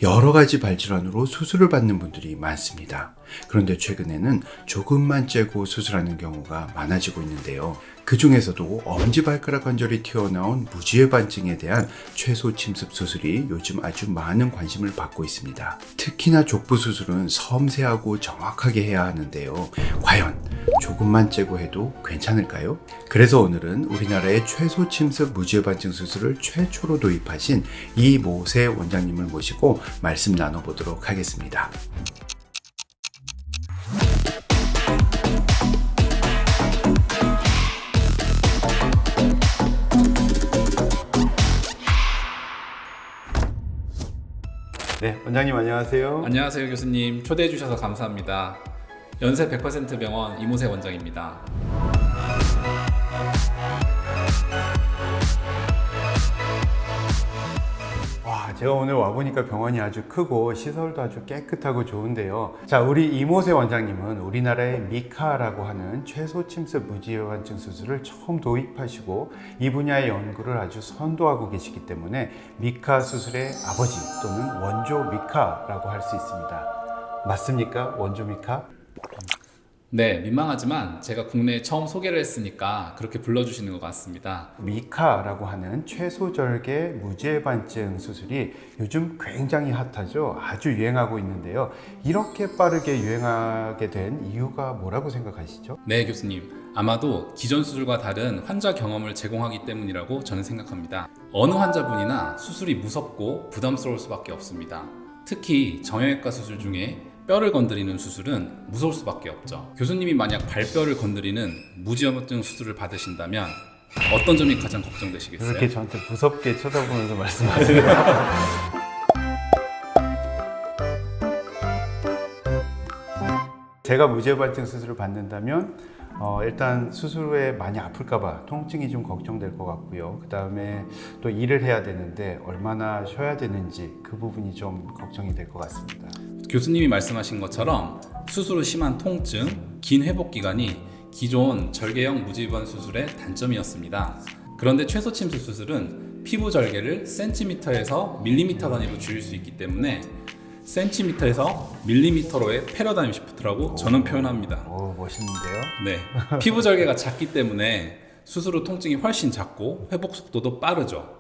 여러 가지 발질환으로 수술을 받는 분들이 많습니다. 그런데 최근에는 조금만 째고 수술하는 경우가 많아지고 있는데요. 그 중에서도 엄지발가락 관절이 튀어나온 무지외반증에 대한 최소 침습 수술이 요즘 아주 많은 관심을 받고 있습니다. 특히나 족부 수술은 섬세하고 정확하게 해야 하는데요. 과연 조금만 째고 해도 괜찮을까요? 그래서 오늘은 우리나라의 최소 침습 무지외반증 수술을 최초로 도입하신 이모세 원장님을 모시고 말씀 나눠보도록 하겠습니다. 네, 원장님 안녕하세요. 안녕하세요 교수님, 초대해 주셔서 감사합니다. 연세 100% 병원 이모세 원장입니다. 와, 제가 오늘 와보니까 병원이 아주 크고 시설도 아주 깨끗하고 좋은데요. 자, 우리 이모세 원장님은 우리나라의 미카라고 하는 최소 침습 무지외반증 수술을 처음 도입하시고 이 분야의 연구를 아주 선도하고 계시기 때문에 미카 수술의 아버지 또는 원조 미카라고 할 수 있습니다. 맞습니까? 원조 미카? 네, 민망하지만 제가 국내에 처음 소개를 했으니까 그렇게 불러주시는 것 같습니다. 미카라고 하는 최소절개 무지외반증 수술이 요즘 굉장히 핫하죠. 아주 유행하고 있는데요. 이렇게 빠르게 유행하게 된 이유가 뭐라고 생각하시죠? 네 교수님, 아마도 기존 수술과 다른 환자 경험을 제공하기 때문이라고 저는 생각합니다. 어느 환자분이나 수술이 무섭고 부담스러울 수밖에 없습니다. 특히 정형외과 수술 중에 뼈를 건드리는 수술은 무서울 수밖에 없죠. 교수님이 만약 발뼈를 건드리는 무지외반증 수술을 받으신다면 어떤 점이 가장 걱정되시겠어요? 그렇게 저한테 무섭게 쳐다보면서 말씀하세요. 제가 무지외반증 수술을 받는다면 일단 수술 후에 많이 아플까봐 통증이 좀 걱정될 것 같고요. 그 다음에 또 일을 해야 되는데 얼마나 쉬어야 되는지 그 부분이 좀 걱정이 될 것 같습니다. 교수님이 말씀하신 것처럼 수술 후 심한 통증, 긴 회복 기간이 기존 절개형 무지외반 수술의 단점이었습니다. 그런데 최소 침습 수술은 피부 절개를 센티미터에서 밀리미터 단위로 줄일 수 있기 때문에 센티미터에서 밀리미터로의 패러다임 시프트라고 저는 표현합니다. 오, 멋있는데요? 네, 피부 절개가 작기 때문에 수술 후 통증이 훨씬 작고 회복 속도도 빠르죠.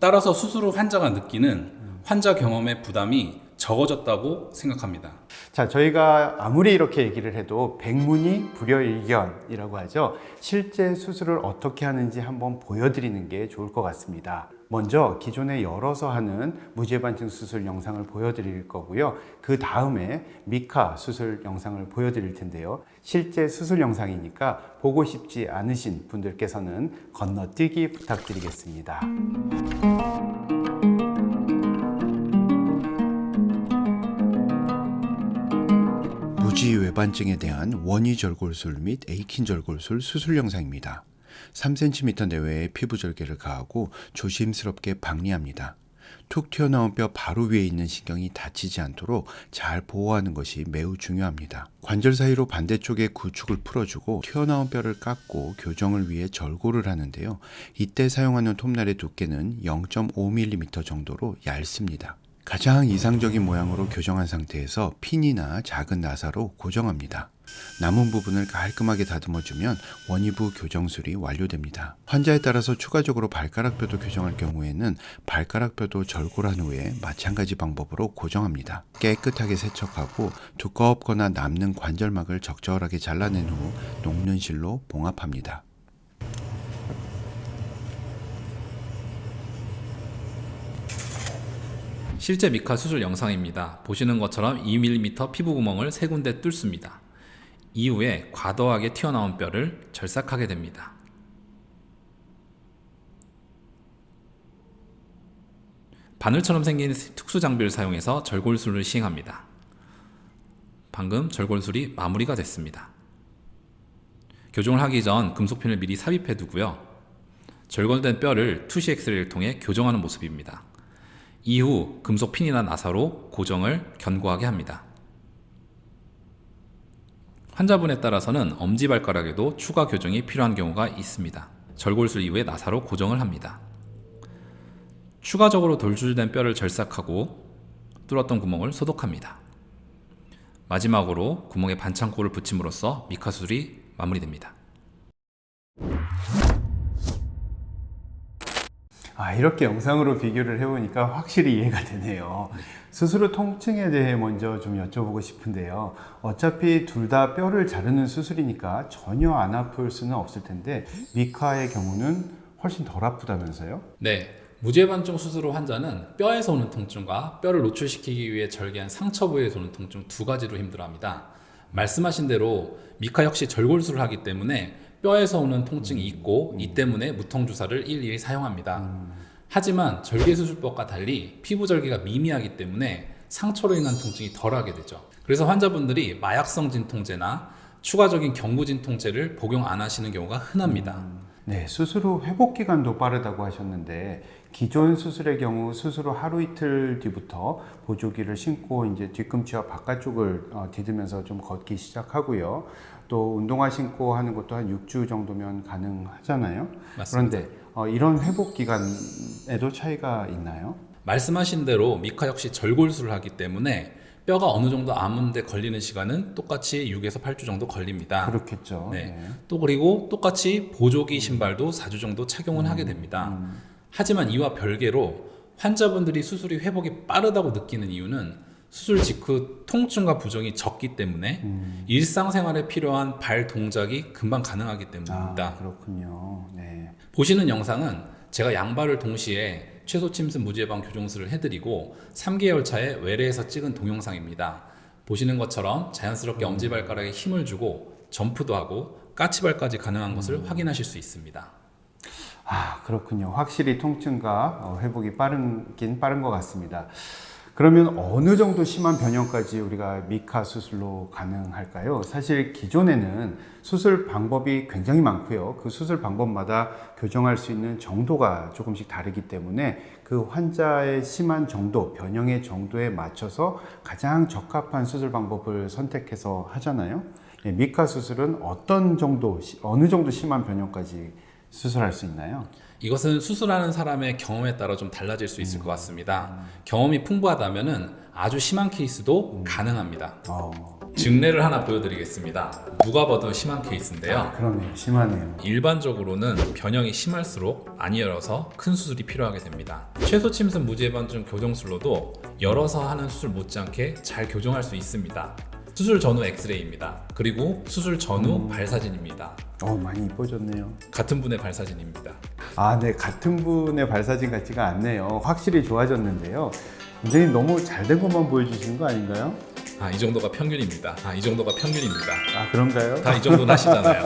따라서 수술 후 환자가 느끼는 환자 경험의 부담이 적어졌다고 생각합니다. 자, 저희가 아무리 이렇게 얘기를 해도 백문이 불여일견이라고 하죠. 실제 수술을 어떻게 하는지 한번 보여드리는 게 좋을 것 같습니다. 먼저 기존에 열어서 하는 무지외반증 수술 영상을 보여드릴 거고요. 그 다음에 미카 수술 영상을 보여드릴 텐데요. 실제 수술 영상이니까 보고 싶지 않으신 분들께서는 건너뛰기 부탁드리겠습니다. 무지외반증에 대한 원위절골술 및 에이킨절골술 수술 영상입니다. 3cm 내외의 피부 절개를 가하고 조심스럽게 박리합니다. 툭 튀어나온 뼈 바로 위에 있는 신경이 다치지 않도록 잘 보호하는 것이 매우 중요합니다. 관절 사이로 반대쪽의 구축을 풀어주고 튀어나온 뼈를 깎고 교정을 위해 절골을 하는데요. 이때 사용하는 톱날의 두께는 0.5mm 정도로 얇습니다. 가장 이상적인 모양으로 교정한 상태에서 핀이나 작은 나사로 고정합니다. 남은 부분을 깔끔하게 다듬어주면 원위부 교정술이 완료됩니다. 환자에 따라서 추가적으로 발가락뼈도 교정할 경우에는 발가락뼈도 절골한 후에 마찬가지 방법으로 고정합니다. 깨끗하게 세척하고 두껍거나 남는 관절막을 적절하게 잘라낸 후 녹는 실로 봉합합니다. 실제 미카 수술 영상입니다. 보시는 것처럼 2mm 피부 구멍을 3군데 뚫습니다. 이후에 과도하게 튀어나온 뼈를 절삭하게 됩니다. 바늘처럼 생긴 특수 장비를 사용해서 절골술을 시행합니다. 방금 절골술이 마무리가 됐습니다. 교정을 하기 전 금속핀을 미리 삽입해 두고요. 절골된 뼈를 투시 엑스레이를 통해 교정하는 모습입니다. 이후 금속 핀이나 나사로 고정을 견고하게 합니다. 환자분에 따라서는 엄지발가락에도 추가 교정이 필요한 경우가 있습니다. 절골술 이후에 나사로 고정을 합니다. 추가적으로 돌출된 뼈를 절삭하고 뚫었던 구멍을 소독합니다. 마지막으로 구멍에 반창고를 붙임으로써 미카 수술이 마무리됩니다. 이렇게 영상으로 비교를 해보니까 확실히 이해가 되네요. 수술 후 통증에 대해 먼저 좀 여쭤보고 싶은데요. 어차피 둘 다 뼈를 자르는 수술이니까 전혀 안 아플 수는 없을 텐데 미카의 경우는 훨씬 덜 아프다면서요? 네, 무죄반증 수술 후 환자는 뼈에서 오는 통증과 뼈를 노출시키기 위해 절개한 상처 부위에서 오는 통증 두 가지로 힘들어합니다. 말씀하신 대로 미카 역시 절골술을 하기 때문에 뼈에서 오는 통증이 있고 이 때문에 무통주사를 일일이 사용합니다. 하지만 절개수술법과 달리 피부 절개가 미미하기 때문에 상처로 인한 통증이 덜하게 되죠. 그래서 환자분들이 마약성 진통제나 추가적인 경구 진통제를 복용 안 하시는 경우가 흔합니다. 네, 수술 후 회복 기간도 빠르다고 하셨는데 기존 수술의 경우 수술 후 하루 이틀 뒤부터 보조기를 신고 이제 뒤꿈치와 바깥쪽을 디디면서 좀 걷기 시작하고요. 또 운동화 신고 하는 것도 한 6주 정도면 가능하잖아요. 맞습니다. 그런데 이런 회복 기간에도 차이가 있나요? 말씀하신 대로 미카 역시 절골술을 하기 때문에 뼈가 어느 정도 아문데 걸리는 시간은 똑같이 6에서 8주 정도 걸립니다. 그렇겠죠. 네. 네. 또 그리고 똑같이 보조기 신발도 4주 정도 착용은 하게 됩니다. 하지만 이와 별개로 환자분들이 수술이 회복이 빠르다고 느끼는 이유는 수술 직후 통증과 부종이 적기 때문에 일상생활에 필요한 발 동작이 금방 가능하기 때문입니다. 그렇군요. 네. 보시는 영상은 제가 양발을 동시에 최소 침습 무지해방 교정술을 해드리고 3개월 차에 외래에서 찍은 동영상입니다. 보시는 것처럼 자연스럽게 엄지발가락에 힘을 주고 점프도 하고 까치발까지 가능한 것을 확인하실 수 있습니다. 그렇군요. 확실히 통증과 회복이 빠르긴 빠른 것 같습니다. 그러면 어느 정도 심한 변형까지 우리가 미카 수술로 가능할까요? 사실 기존에는 수술 방법이 굉장히 많고요. 그 수술 방법마다 교정할 수 있는 정도가 조금씩 다르기 때문에 그 환자의 심한 정도, 변형의 정도에 맞춰서 가장 적합한 수술 방법을 선택해서 하잖아요. 미카 수술은 어느 정도 심한 변형까지 수술할 수 있나요? 이것은 수술하는 사람의 경험에 따라 좀 달라질 수 있을 것 같습니다. 경험이 풍부하다면 아주 심한 케이스도 가능합니다. 증례를 하나 보여드리겠습니다. 누가 봐도 심한 케이스인데요. 그러네요. 심하네요. 일반적으로는 변형이 심할수록 안 열어서 큰 수술이 필요하게 됩니다. 최소 침습 무지해반증 교정술로도 열어서 하는 수술 못지않게 잘 교정할 수 있습니다. 수술 전후 엑스레이입니다. 그리고 수술 전후 발사진입니다. 많이 이뻐졌네요. 같은 분의 발사진입니다. 네. 같은 분의 발사진 같지가 않네요. 확실히 좋아졌는데요. 선생님 너무 잘된 것만 보여주시는 거 아닌가요? 이 정도가 평균입니다. 이 정도가 평균입니다. 그런가요? 다 이 정도는 하시잖아요.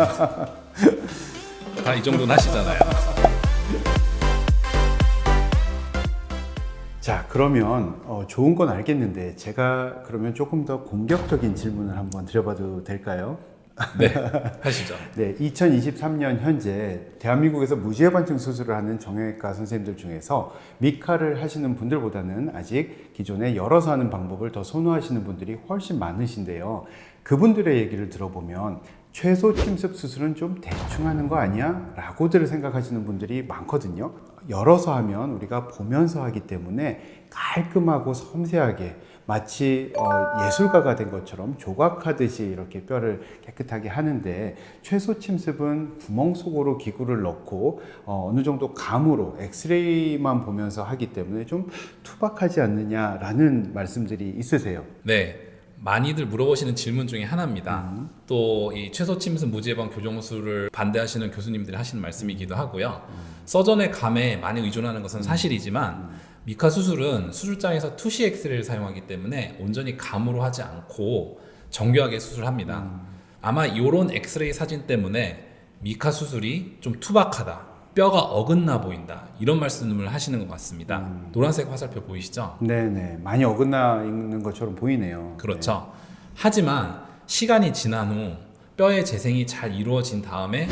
다 이 정도는 하시잖아요. 자, 그러면 좋은 건 알겠는데 제가 그러면 조금 더 공격적인 질문을 한번 드려봐도 될까요? 네, 하시죠. 네, 2023년 현재 대한민국에서 무지해반증 수술을 하는 정형외과 선생님들 중에서 미카를 하시는 분들보다는 아직 기존에 열어서 하는 방법을 더 선호하시는 분들이 훨씬 많으신데요. 그분들의 얘기를 들어보면 최소 침습 수술은 좀 대충 하는 거 아니야? 라고들 생각하시는 분들이 많거든요. 열어서 하면 우리가 보면서 하기 때문에 깔끔하고 섬세하게 마치 예술가가 된 것처럼 조각하듯이 이렇게 뼈를 깨끗하게 하는데 최소 침습은 구멍 속으로 기구를 넣고 어느 정도 감으로 엑스레이만 보면서 하기 때문에 좀 투박하지 않느냐라는 말씀들이 있으세요. 네, 많이들 물어보시는 질문 중에 하나입니다. 또 이 최소 침습 무지해방 교정술을 반대하시는 교수님들이 하시는 말씀이기도 하고요. 서전의 감에 많이 의존하는 것은 사실이지만 미카 수술은 수술장에서 투시 엑스레이를 사용하기 때문에 온전히 감으로 하지 않고 정교하게 수술합니다. 아마 이런 엑스레이 사진 때문에 미카 수술이 좀 투박하다, 뼈가 어긋나 보인다, 이런 말씀을 하시는 것 같습니다. 노란색 화살표 보이시죠? 네네, 많이 어긋나 있는 것처럼 보이네요. 그렇죠. 하지만 시간이 지난 후 뼈의 재생이 잘 이루어진 다음에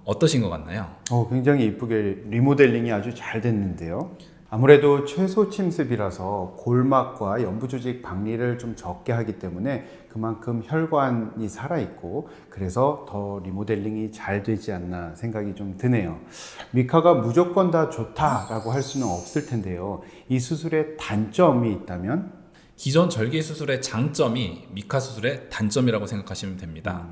어떠신 것 같나요? 굉장히 이쁘게 리모델링이 아주 잘 됐는데요. 아무래도 최소 침습이라서 골막과 연부 조직 박리를 좀 적게 하기 때문에 그만큼 혈관이 살아있고 그래서 더 리모델링이 잘 되지 않나 생각이 좀 드네요. 미카가 무조건 다 좋다라고 할 수는 없을 텐데요. 이 수술에 단점이 있다면? 기존 절개 수술의 장점이 미카 수술의 단점이라고 생각하시면 됩니다.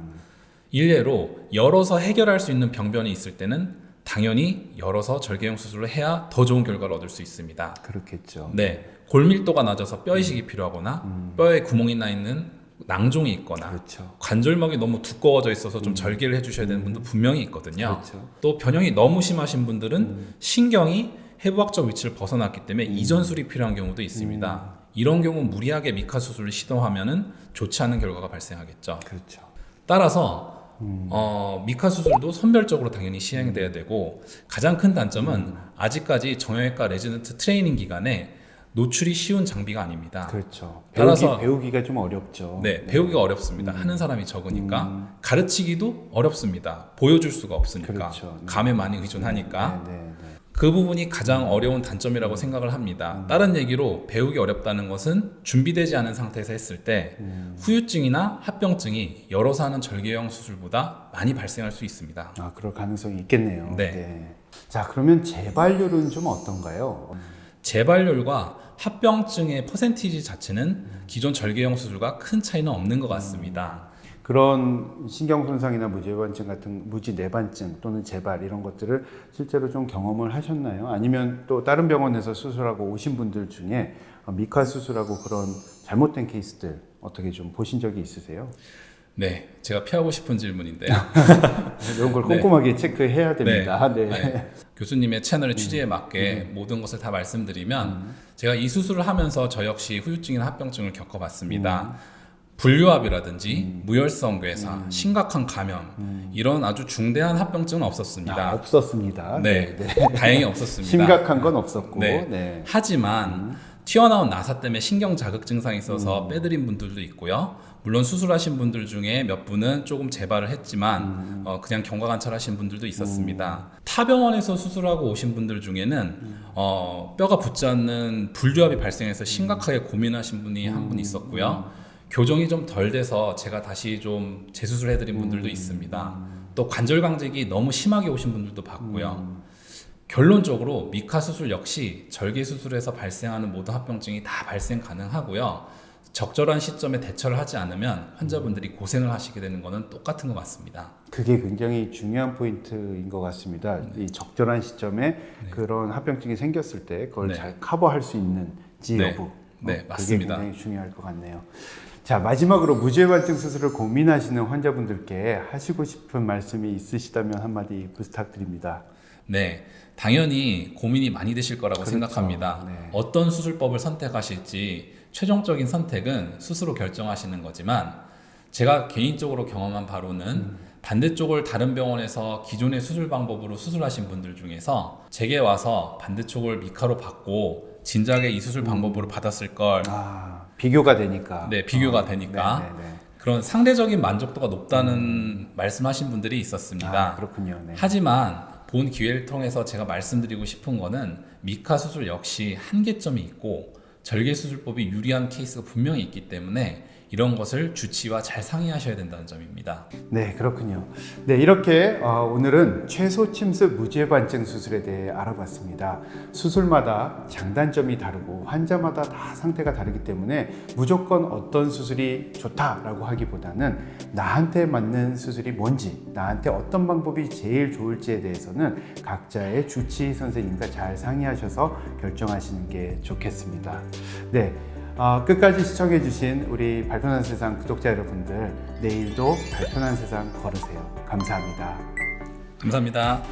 일례로 열어서 해결할 수 있는 병변이 있을 때는 당연히 열어서 절개형 수술을 해야 더 좋은 결과를 얻을 수 있습니다. 그렇겠죠. 네, 골밀도가 낮아서 뼈 이식이 필요하거나 뼈에 구멍이 나 있는 낭종이 있거나 그렇죠. 관절막이 너무 두꺼워져 있어서 좀 절개를 해주셔야 되는 분도 분명히 있거든요. 그렇죠. 또 변형이 너무 심하신 분들은 신경이 해부학적 위치를 벗어났기 때문에 이전술이 필요한 경우도 있습니다. 이런 경우 무리하게 미카 수술을 시도하면은 좋지 않은 결과가 발생하겠죠. 그렇죠. 따라서 미카 수술도 선별적으로 당연히 시행돼야 되고 가장 큰 단점은 아직까지 정형외과 레지던트 트레이닝 기간에 노출이 쉬운 장비가 아닙니다. 그렇죠. 따라서 배우기가 좀 어렵죠. 네, 배우기가 어렵습니다. 하는 사람이 적으니까 가르치기도 어렵습니다. 보여줄 수가 없으니까 그렇죠. 네. 감에 많이 의존하니까 네, 네, 네. 그 부분이 가장 어려운 단점이라고 생각을 합니다. 다른 얘기로 배우기 어렵다는 것은 준비되지 않은 상태에서 했을 때 후유증이나 합병증이 열어서 하는 절개형 수술보다 많이 발생할 수 있습니다. 아, 그럴 가능성이 있겠네요. 네. 자, 그러면 재발률은 좀 어떤가요? 재발률과 합병증의 퍼센티지 자체는 기존 절개형 수술과 큰 차이는 없는 것 같습니다. 그런 신경 손상이나 무지내반증 같은 무지내반증 또는 재발 이런 것들을 실제로 좀 경험을 하셨나요? 아니면 또 다른 병원에서 수술하고 오신 분들 중에 미카 수술하고 그런 잘못된 케이스들 어떻게 좀 보신 적이 있으세요? 네, 제가 피하고 싶은 질문인데요. 이런 걸 꼼꼼하게 체크해야 됩니다. 네. 네. 교수님의 채널 취지에 맞게 모든 것을 다 말씀드리면 제가 이 수술을 하면서 저 역시 후유증이나 합병증을 겪어봤습니다. 불류압이라든지 무혈성 괴사, 심각한 감염 이런 아주 중대한 합병증은 없었습니다. 없었습니다. 네, 다행히 없었습니다. 심각한 건 없었고. 네. 네. 하지만 튀어나온 나사 때문에 신경 자극 증상이 있어서 빼드린 분들도 있고요. 물론 수술하신 분들 중에 몇 분은 조금 재발을 했지만 그냥 경과관찰하신 분들도 있었습니다. 타 병원에서 수술하고 오신 분들 중에는 뼈가 붙지 않는 불류압이 발생해서 심각하게 고민하신 분이 한 분 있었고요. 교정이 좀 덜 돼서 제가 다시 좀 재수술해드린 분들도 있습니다. 또 관절 강직이 너무 심하게 오신 분들도 봤고요. 결론적으로 미카 수술 역시 절개 수술에서 발생하는 모든 합병증이 다 발생 가능하고요. 적절한 시점에 대처를 하지 않으면 환자분들이 고생을 하시게 되는 것은 똑같은 것 같습니다. 그게 굉장히 중요한 포인트인 것 같습니다. 이 적절한 시점에 그런 합병증이 생겼을 때 그걸 잘 커버할 수 있는지 여부. 네, 맞습니다. 그게 굉장히 중요할 것 같네요. 자, 마지막으로 무지외반증 수술을 고민하시는 환자분들께 하시고 싶은 말씀이 있으시다면 한마디 부탁드립니다. 네, 당연히 고민이 많이 되실 거라고 그렇죠. 생각합니다. 네. 어떤 수술법을 선택하실지 최종적인 선택은 스스로 결정하시는 거지만 제가 개인적으로 경험한 바로는 반대쪽을 다른 병원에서 기존의 수술 방법으로 수술하신 분들 중에서 제게 와서 반대쪽을 미카로 받고 진작에 이 수술 방법으로 받았을 걸. 비교가 되니까. 네, 비교가 되니까. 네. 그런 상대적인 만족도가 높다는 말씀하신 분들이 있었습니다. 그렇군요. 네. 하지만 본 기회를 통해서 제가 말씀드리고 싶은 거는 미카 수술 역시 한계점이 있고 절개 수술법이 유리한 케이스가 분명히 있기 때문에 이런 것을 주치의와 잘 상의하셔야 된다는 점입니다. 네, 그렇군요. 네, 이렇게 오늘은 최소침습 무지외반증 수술에 대해 알아봤습니다. 수술마다 장단점이 다르고 환자마다 다 상태가 다르기 때문에 무조건 어떤 수술이 좋다라고 하기보다는 나한테 맞는 수술이 뭔지, 나한테 어떤 방법이 제일 좋을지에 대해서는 각자의 주치의 선생님과 잘 상의하셔서 결정하시는 게 좋겠습니다. 네. 끝까지 시청해주신 우리 발편한 세상 구독자 여러분들, 내일도 발편한 세상 걸으세요. 감사합니다. 감사합니다.